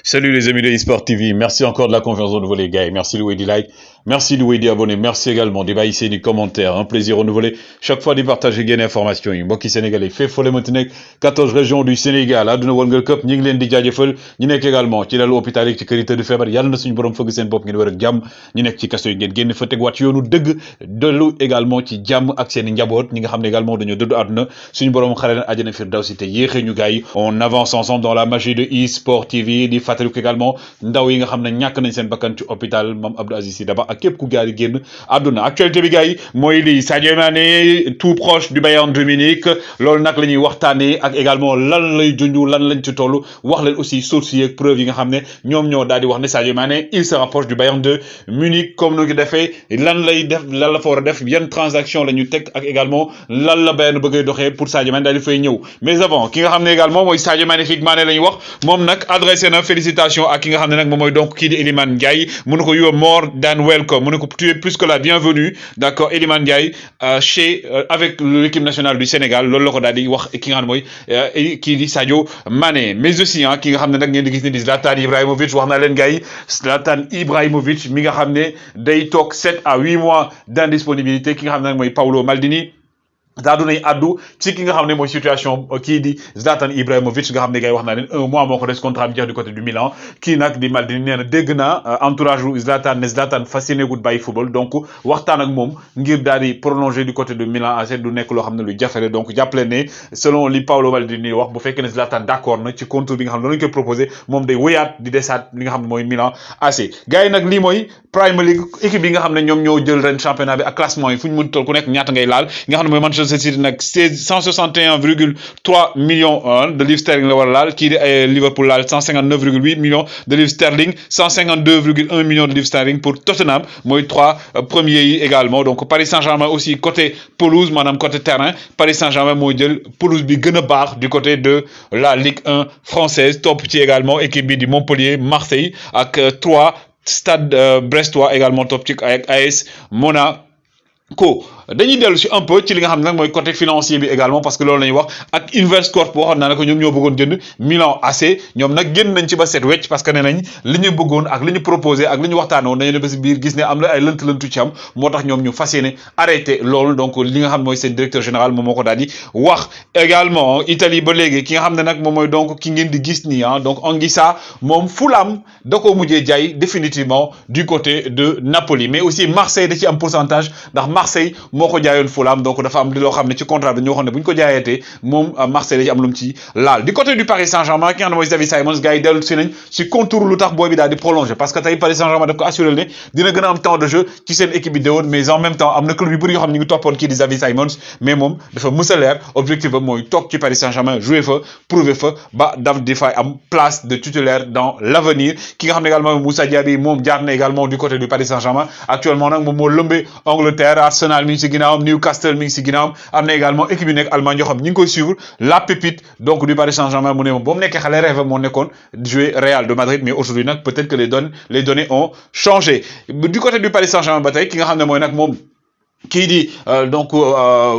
Salut les amis de eSport TV, merci encore de la confiance renouvelée gars, merci de louer des likes, merci de louer des abonnés, merci également de baisser des commentaires, un plaisir renouvelé, chaque fois de partager gain information yi mbokki sénégalais fépp foo leen mënti nekk 14 régions du Sénégal àdduna wërngal këpp ñi ngi leen di jaajëfal ñu nekk également ci lalu hôpital yi ci kër yi tëdd feebar yàlla na suñu borom fëgg seen bopp ngeen wër ak jàmm ñu nekk ci kaso yi ngeen génn fa tegwaat ci yoonu dëgg dellu également ci jàmm ak seen i njaboot ñi nga xam ne également dañoo dëddu àdduna suñu borom xare leen àjjana firdawsi te yéexee ñu gars yi on avance ensemble dans la magie de eSport TV di fàttaliku également ndaw yi nga xam ne ñàkk nañ seen bakkan ci hôpital Mame Abdou Aziz Sy Dabakh ak képp ku gaari génn àdduna actualité bi gars yi mooy lii Sadio Mané tout proche du Bayern de Munich loolu nag la ñuy waxtaanee ak également lan lay junju lan lañ ci toll wax leen aussi sources yi ak preuves yi nga xam ne ñoom ñoo daal di wax ne Sadio Mané il se rapproche du Bayern de Munich comme nu ko defee lan lay def lan la fa war a def yan transaction la ñu teg ak également lan la Bayern bëgg a doxee pour Sadio Mané daal di fay ñëw mais avant ki nga xam ne également mooy Sadio Magnifique Mané la ñuy wax moom nag adressé na félicitation ak ki nga xam ne nag moom mooy donc kii di Iliman Ndiaye mu ne ko you are more than welcome mu ne ko tu es plus que la bienvenue d'accord Iliman Ndiaye chez avec l'équipe nationale du Sénégal loolu la ko daal di wax ki nga xam ne mooy kii di Sadio Mané mais aussi ki nga xam ne nag ngeen di gis ne di Zlatan Ibrahimovic wax naa leen gars yi Zlatan Ibrahimovic mi nga xam ne day toog 7 à 8 mois d'indisponibilité ki nga xam ne nag mooy Paolo Maldini daa du nañ addu ci ki nga xam ne mooy situation kii di Zlatan Ibrahimovic nga xam ne gars yi wax naa leen 1 mois moo ko des contrat bi jeex du côté du Milan kii nag di Maldini nee na dégg naa entourage u Zlatan ne Zlatan fas yéene gut bàyyi football donc waxtaan ak moom ngir daal di prolonger du côté de Milan AC du nekk loo xam ne lu jafere donc jàppale ne selon li Paolo Maldini wax bu fekkee ne Zlatan d'accord na ci contour bi nga xam ne lañu koy proposé moom day wéyaat di desaat li nga xam ne mooy Milan AC gars yi nag lii mooy Premier League équipe yi nga xam ne ñoom ñoo jël ren championnat bi ak classement yi fu ñu mën toll ku nekk ñaata ngay laal nga xam ne mooy Manchester City nag 161,3 millions de livres sterling la war a laal kii di Liverpool laal 159,8 millions de livres sterling 152,1 millions de livres sterling pour Tottenham mooy 3 premiers yi également donc Paris Saint-Germain aussi côté pelouse maanaam côté terrain Paris Saint-Germain moo jël pelouse bi gën a baax du côté de la Ligue 1 française topp ci également équipe bi di Montpellier Marseille ak 3 Stade Brestois également topp ci ak AS Monaco dañuy dellu si un peu ci li nga xam ne nag mooy côté financier bi également parce que loolu la ñuy wax ak Invest Corp waxoon naa ne ko ñoom ñoo bëggoon jënd Milan AC ñoom nag génn nañ ci ba set wecc parce que nee nañ li ñu bëggoon ak li ñu proposé ak li ñu waxtaanoon dañu ne ba si biir gis ne am na ay lënt-lëntu ci am moo tax ñoom ñu fas yéene arrêté loolu donc li nga xam mooy seen directeur général moom moo ko daal di wax également Italie ba léegi ki nga xam ne nag moom mooy donc ki ngeen di gis nii donc Anguissa moom Fulham da koo mujjee jaay définitivement du côté de Napoli mais aussi Marseille da ci am pourcentage ndax Marseille moo ko jaayoon Fulham donc dafa am loo xam ne ci contrat bi dañoo xam ne bu ñu ko jaayeetee moom Marseille da ci am lu mu ci laal du côté du Paris Saint-Germain ki nga xam ne mooy Xavi Simons gars yi dellu si nañ ci contour lu tax booy bi daal di prolonger parce que tey Paris Saint-Germain daf ko assuré ne dina gën a am temps de jeu ci seen équipe bi déwoon mais en même temps am na club yu bëri yoo xam ne ñu ngi toppoon kii di Xavi Simons mais moom dafa mës a leer objectif ba mooy toog ci Paris Saint-Germain jouer fa prouver fa ba daf di fay am place de titulaire dans l'avenir ki nga xam ne également Moussa Diaby moom jaar na également du côté du Paris Saint-Germain actuellement nag moom moo lëmbee Angleterre Arsenal mi ngi ci ginnaawam Newcastle mi ngi ci ginnaawam am na également équipe yu nekk Allemagne yoo xam ñi ngi koy suivre la pépite donc du Paris Saint-Germain mu ne moom ba mu nekkee xale rêve moo nekkoon jouer Real de Madrid mais aujourd'hui nag peut-être que les données ont changé du côté du Paris Saint-Germain ba tey ki nga xam ne mooy nag moom kii di donc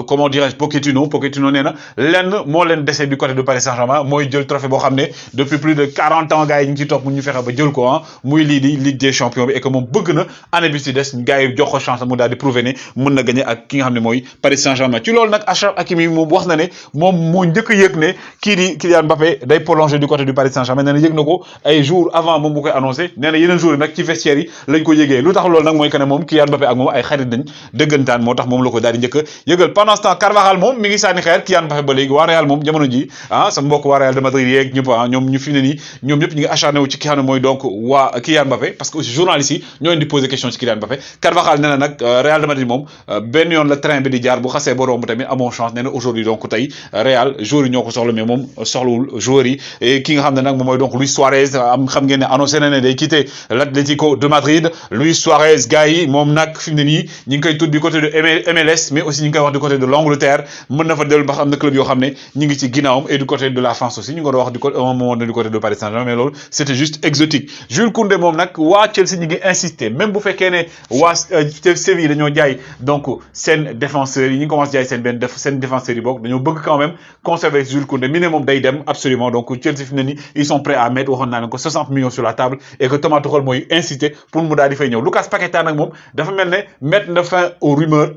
comment dirais-je Pochettino nee na lenn moo leen dese du côté du Paris Saint-Germain mooy jël trophée boo xam ne depuis plus de 40 ans gars yi ñu ngi ciy topp mu ñu fexe ba jël ko muy lii di Ligue des champions bi et que moom bëgg na année bi ci des gars yi jox ko chance mu daal di prouver ne mën na gagner ak ki nga xam ne mooy Paris Saint-Germain ci loolu nag Achraf Hakimi moom wax na ne moom moo njëkk a yëg ne kii di Kylian Mbappé day prolonger du côté du Paris Saint-Germain nee na yëg na ko ay jours avant moom mu koy annoncé nee na yeneen jours yi nag ci vestiaire yi lañ ko yëgee lu tax loolu nag mooy que ne moom Kylian Mbappé ak moom ay xarit dañ dëggantaan moo tax moom la ko daal di njëkk a yëgal pendant ce temps Carvajal moom mi ngi sànni xeer Kylian Mbappé ba léegi waa Real moom jamono ji sama mbokk waa Real de Madrid yeeg ñëpp ñoom ñu fi ne nii ñoom ñëpp ñu ngi acharné wu ci ki xam ne mooy donc waa Kylian Mbappé parce que aussi journalistes yi ñoo leen di poser question ci Kylian Mbappé Carvajal nee na nag Real de Madrid moom benn yoon la train bi di jaar bu xasee ba romb tamit amoo chance nee na aujourd'hui donc tey Real joueurs yi ñoo ko soxla mais moom soxlawul joueurs yi ki nga xam ne nag moom mooy donc Luis Suarez am xam ngeen ne annoncé na ne day quitter l'Atlético de Madrid Luis Suarez gars yi moom nag fi mu ne nii ñi ngi koy tudd du côté côté de MLS mais aussi ñu ngi koy wax du côté de l'Angleterre mën na fa dellu ba xam ne club yoo xam ne ñi ngi ci ginnaawam et du côté de la France aussi ñu ngi doon wax du côté un moment du côté de Paris Saint-Germain mais loolu c'était juste exotique Jules Koundé moom nag waa Chelsea ñi ngi insister même bu fekkee ne waa Séville dañoo jaay donc seen défenseurs yi ñu ngi commencé jaay seen défenseurs yi bokk dañoo bëgg quand même conserver Jules Koundé mi ne moom day dem absolument donc Chelsea fi ne ni ils sont prêts à mettre waxoon naa leen ko 60 millions sur la table et que Thomas Tuchel mooy inciter pour mu daal di fay ñëw Lucas Paqueta nag moom dafa mel ne mettre na fin aux rumeurs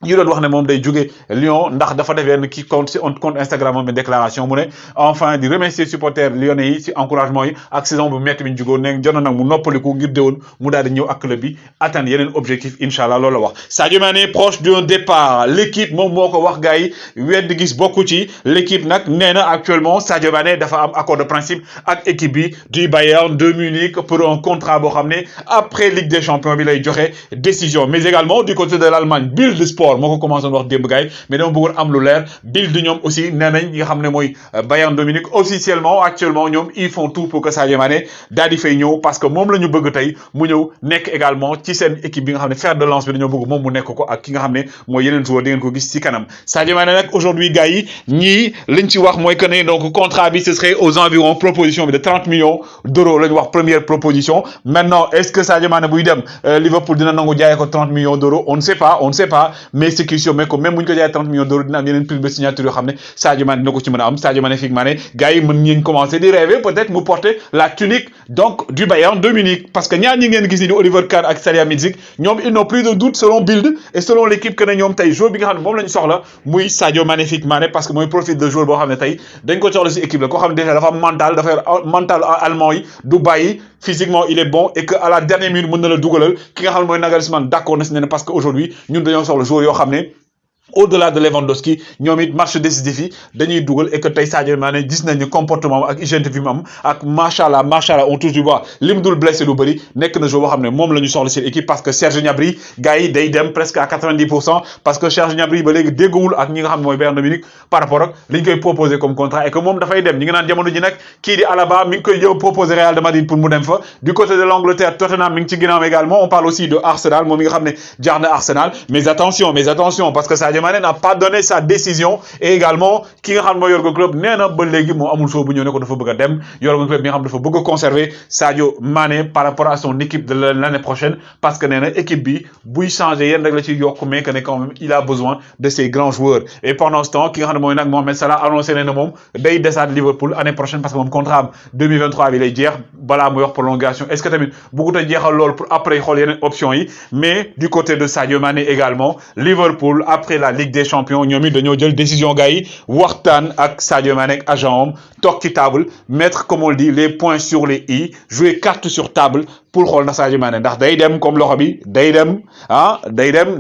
ñu doon wax ne moom day jóge Lyon ndax dafa def yenn ki compte Instagram moom déclaration mu ne enfin di remercier supporters lyonnais yi ci encouragement yi ak saison bu métti bi ñu jugoon ne jot na nag mu noppaliku ngir déwoon mu daal di ñëw ak club bi atteindre yeneen objectif inchallah loolu la wax Sadio Mané proche d'un départ l'équipe moom moo ko wax gars yi wedd gis bokku ci l'équipe nag nee na actuellement Sadio Mané dafa am accord de principe ak équipe bi du Bayern de Munich pour un contrat boo xam ne après Ligue des Champions bi lay joxe décision mais également du côté de l'Allemagne Bild Sport moo ko commencé wax démb gaay mais dama bëggoon am lu leer Bild ñoom aussi nee nañ ñi nga xam ne mooy Bayern de Munich officiellement actuellement ñoom ils font tout pour que Sadio Mané daal di fay ñëw parce que moom la ñu bëgg tey mu ñëw nekk également ci seen équipe bi nga xam ne fer de lance bi dañoo bëgg moom mu nekk ko ak ki nga xam ne mooy yeneen joueur di ngeen ko gis ci kanam Sadio Mané nag aujourd'hui gars yi ñii liñ ci wax mooy que ne donc contrat bi ce serait aux environs proposition bi de 30 millions d'euros la ñu wax première proposition maintenant est-ce que Sadio Mané buy dem Liverpool dina nangu jaayee ko 30 millions d'euros on ne sait pas mais ce qui est sûr mais que même bu ñu ko jaayee 30 millions d'euros dina am yeneen prix de signature yoo xam ne Sadio Mané dina ko ci mën a am Sadio Mané fii Mané gars yi mën ngeen commencer di rêver peut-être mu porter la tunique donc du Bayern de Munich parce que ñaar ñi ngeen gis ni di Oliver Kahn ak Salihamidzic ñoom ils n'ont plus de doute selon Bild et selon l'équipe que ne ñoom tey joueur bi nga xam ne moom la ñu soxla muy Sadio Mané fii Mané parce que mooy profil de joueur boo xam ne tey dañ ko soxla ci équipe la koo xam ne déjà dafa am mental dafa yor mental allemand yi du bàyyi physiquement il est bon et que à la dernière minute mën na la dugalal ki nga xam ne mooy Nagelsmann d'accord na si ne parce que aujourd'hui ñun dañoo soxla joueur yoo xam ne au-delà de Lewandowski ñoom it match décisif yi dañuy dugal et que tey Sadio Mané gis nañu comportement ak hygiène bi mu am ak machallah on touche du bois lim dul blessé lu bëri nekk na joueur boo xam ne moom la ñu soxla ci équipe parce que Serge Gnabry gars yi day dem presque à 90% parce que Serge Gnabry ba léegi déggowul ak ñi nga xam ne mooy Bayern de Munich par rapport ak li ñu koy proposé comme contrat et que moom dafay dem ñi nga naan jamono ji nag kii di Alaba mi ngi koy jëw proposé Real de Madrid pour mu dem fa du côté de l'Angleterre Tottenham mi ngi ci ginnaaw également on parle aussi de Arsenal moom mi nga xam ne jaar na Arsenal mais attention parce que Sadio Mané n'a pas donné sa décision et également ki nga xam ne mooy Jürgen Klopp nee na ba léegi moo amul soo bu ñëw ne ko dafa bëgg a dem Jürgen Klopp mi nga xam dafa bëgg a conserver Sadio Mané par rapport à son équipe de l'année prochaine parce que nee na équipe bi buy changer yéen rek la ci yokk mais que ne quand même il a besoin de ces grands joueurs et pendant ce temps ki nga xam ne mooy nag Mohamed Salah annoncé ne moom day desaat Liverpool année prochaine parce que moom contrat am 2023 bi lay jeex balaa muy wax prolongation est-ce que tamit bëggut a jeexal loolu pour après xool yeneen options yi mais du côté de Sadio Mané également Liverpool après la Ligue des Champions ñoom it dañoo jël décision gars yi waxtaan ak Sadio Mané ak agent am toog ci table mettre comme on le dit les points sur les i jouer carte sur table pour xool na Sadio Mané ndax day dem comme loxo bi day dem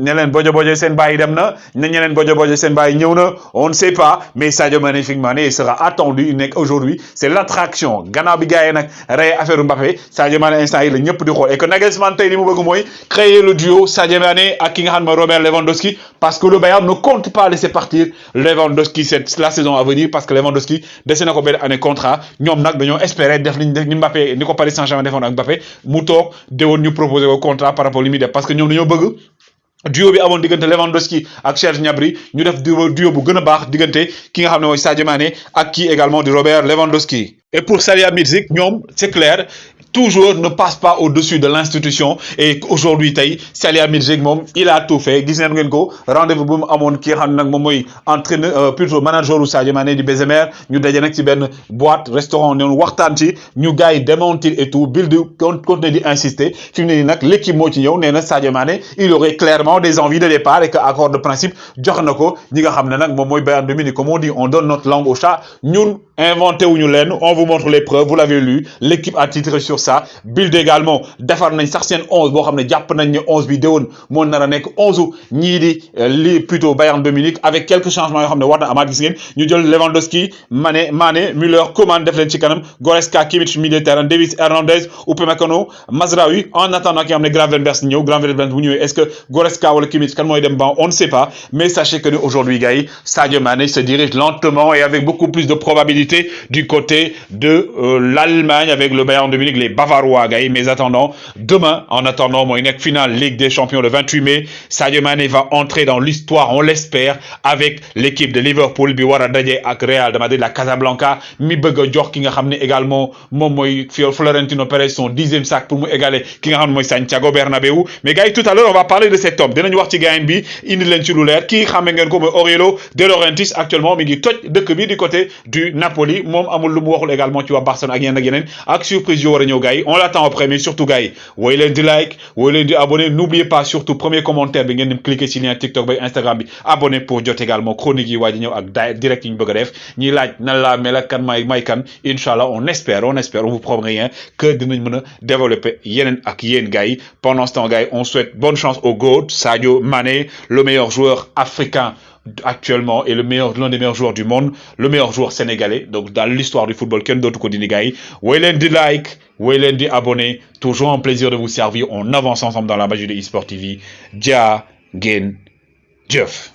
ne leen bojo seen bàyyi dem na ne ñeneen bojo seen bàyyi ñëw na on ne sait pas mais Sadio Mané fi Mané sera attendu nekk aujourd'hui c'est l'attraction gannaaw bi gars yi nag rey affaire Mbappé Sadio Mané instant yi la ñëpp di xool et que Nagelsmann tey li mu bëgg mooy créer le duo Sadio Mané ak ki nga xam ne Robert Lewandowski parce que le Bayern ne compte pas laisser partir Lewandowski c'est la saison à venir parce que Lewandowski dese na ko benn année contrat ñoom nag dañoo espérer def liñ def ni Mbappé ni ko Paris Saint-Germain defoon ak Mbappé mu toog déwoon ñu proposer ko contrat par rapport li muy def parce que ñoom dañoo bëgg duo bi amoon diggante Lewandowski ak Serge Gnabry ñu def duo bu gën a baax diggante ki nga xam ne mooy Sadio Mané ak kii également di Robert Lewandowski. Et pour Salihamidzic ñoom c'est clair toujours ne passe pas au-dessus de l'institution et aujourd'hui tey Salihamidzic moom il a tout fait gis ngeen ko rendez-vous bu mu amoon ki nga xam ne nag moom mooy entraîneur plutôt manager u Sadio Mané di Benzemer ñu daje nag ci benn boîte restaurant ñoom waxtaan ci ñu gars yi démentir et tout Bild continuer di insister fi mu ne nii nag l'équipe moo ci ñëw nee na Sadio Mané il aurait clairement des envies de départ et que accord de principe jox na ko ñi nga xam ne nag moom mooy Bayern de Munich comme on dit on donne notre langue au chat ñun inventé wuñu leen on vous montre les preuves vous l'avez lu l'équipe a titré sur ça Bild également defar nañ sax seen 11 boo xam ne jàpp nañ ne 11 bi déwoon moo nar a nekk 11 ñii di li plutôt Bayern de Munich avec quelques changements yoo xam ne war na amaat gis ngeen ñu jël Lewandowski Mané Müller Coman def leen ci kanam Goretzka Kimmich milieu de terrain Davis Hernandez Upamecano Mazraoui en attendant ki nga xam ne Gravenberch ñëw Gravenberch bu ñëwee est-ce que Goretzka wala Kimmich kan mooy dem ban on ne sait pas mais sachez que aujourd'hui gars yi Sadio Mané se dirige lentement et avec beaucoup plus de probabilité possibilités du côté de l'Allemagne avec le Bayern de Munich, les Bavarois, gars. Mais attendant, demain, en attendant, moi, une finale Ligue des Champions le 28 mai, Sadio Mané va entrer dans l'histoire, on l'espère, avec l'équipe de Liverpool, bi wara dajé ak Real de Madrid, la Casablanca, mi bëgg jox ki nga xamné également mom moy Florentino Pérez son 10e sac pour mu égaler ki nga xamné moy Santiago Bernabéu. Mais gars, tout à l'heure, on va parler de cet homme. Dinañ wax ci gaay bi indi len ci lu leer ki xamé ngeen ko moy Aurelio De Laurentiis actuellement mi ngi toj dëkk bi du côté du Napoli. Mom amul lu mu waxul également ci wa Barcelone ak yenen ak surprise yu wara ñëw gars. On l'attend après, mais surtout gars, woy len di like, woy len di abonner, n'oubliez pas surtout premier commentaire bi ngeen dem cliquer ci lien TikTok ba Instagram bi, abonner pour jot également chronique yi waji ñëw ak direct yi ñu bëgg def. Ñi laaj nan la mel ak kan may kan, inshallah on espère, on vous promet rien que dinañ mëna développer yenen ak yeen gars. Pendant ce temps gars, on souhaite bonne chance au GOAT Sadio Mané, le meilleur joueur africain actuellement et l'un des meilleurs joueurs du monde, le meilleur joueur sénégalais, donc dans l'histoire du football, ken d'autre ko dini gars. Woy len di like, woy len di abonner, toujours un plaisir de vous servir. On avance ensemble dans la magie de eSport TV. Dia Gen Jeff.